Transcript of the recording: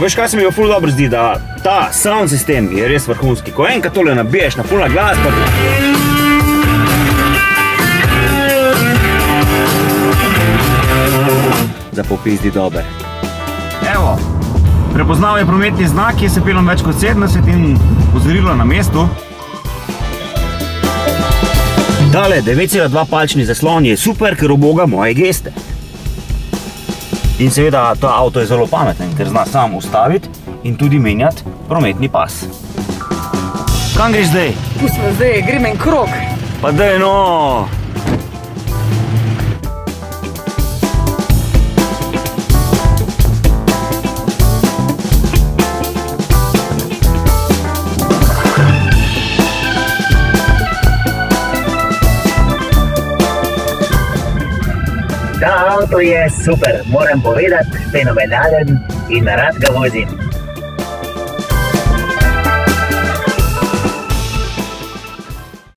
Veš, kaj se mi jo ful dobro zdi, da ta sound sistem je res vrhunski. Ko enkrat tole nabiješ na polna glas, pa... Za popizdi dober. Evo, prepoznal je prometni znak, ki je se pelom več kot 70 in opozorilo na mestu. Tale 9,2 palčni zaslon je super, ker oboga moje geste. In seveda, ta avto je zelo pameten, ker zna sam ustaviti in tudi menjati prometni pas. Kam greš zdaj? Pustimo zdaj, grem en krog. Pa daj no! Ta avto je super, moram povedati, fenomenalen in rad ga vozim.